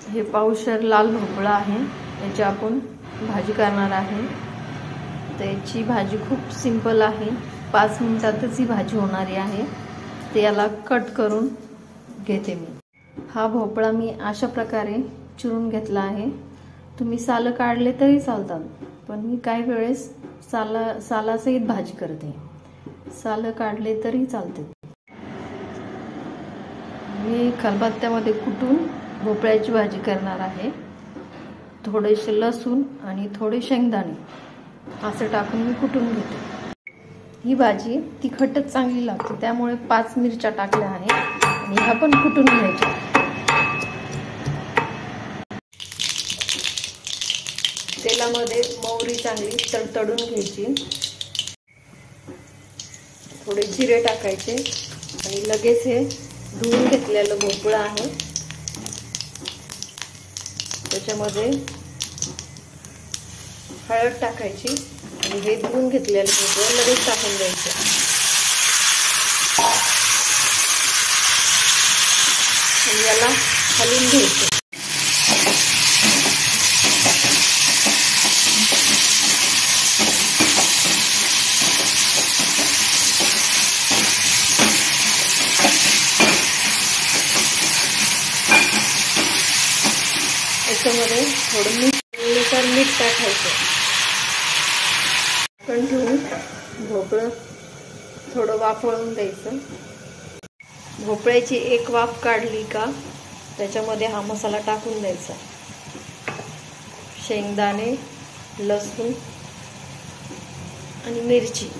हे पावशेर लाल भोपळा आहे, याची आपण भाजी करणार आहे। त्याची भाजी खूप सिंपल आहे, 5 मिनिटातच ही भाजी होणारी आहे। ते याला कट करून घेते मी। हा भोपळा मी अशा प्रकारे चिरून घेतला आहे। तुम्ही साल काढले तरी चालतात, पण मी काही वेळेस सालासहित भाजी करते, साल काढले तरी चालते। मी खलबत्त्यामध्ये कुटून भोपळ्याची भाजी करणार आहे। थोडेसे लसूण आणि थोडे शेंगदाणे असे टाकून मी कुटून घेते। ही भाजी तिखटच चांगली लागते, त्यामुळे 5 मिरच्या टाकल्या आहे आणि ह्या पण कुटून घ्यायच्या। तेलामध्ये मोहरी चांगली तडतडून घ्यायची, थोडे जिरे टाकायचे आणि लगेच हे धुवून घेतलेलं भोपळा आहे त्याच्यामध्ये हळद टाकायची आणि हे धुवून घेतलेलं भोपळं लगेच टाकून द्यायचं आणि याला हलवून घ्यायचं। याच्यामध्ये थोडं मीठ टाकायचं, पण ठेवून भोपळं थोडं वाफळून द्यायचं। भोपळ्याची एक वाफ काढली का त्याच्यामध्ये हा मसाला टाकून द्यायचा, शेंगदाणे, लसूण आणि मिरची,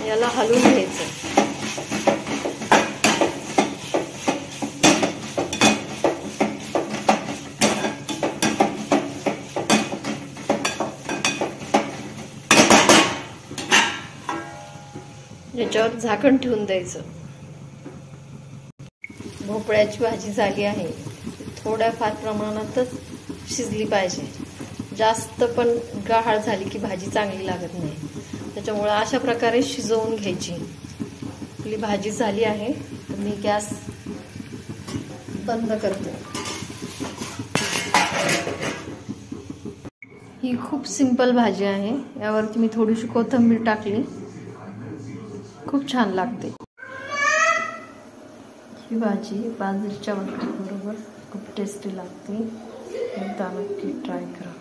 याला हलवून घ्यायचं। याच्यावर झाकण ठेवून द्यायचं। भोपळ्याची भाजी झाली आहे, थोड्याफार प्रमाणातच शिजली पाहिजे, जास्त पण गहाळ झाली की भाजी चांगली लागत नाही। त्याच्यामुळे अशा प्रकारे शिजवून घ्यायची। आपली भाजी झाली आहे, तर मी गॅस बंद करते। ही खूप सिंपल भाजी आहे, यावरती मी थोडीशी कोथिंबीर टाकली, खूप छान लागते। ही भाजी बाजरीच्या भाकरी बरोबर खूप टेस्टी लागते, एकदा नक्की ट्राय करा।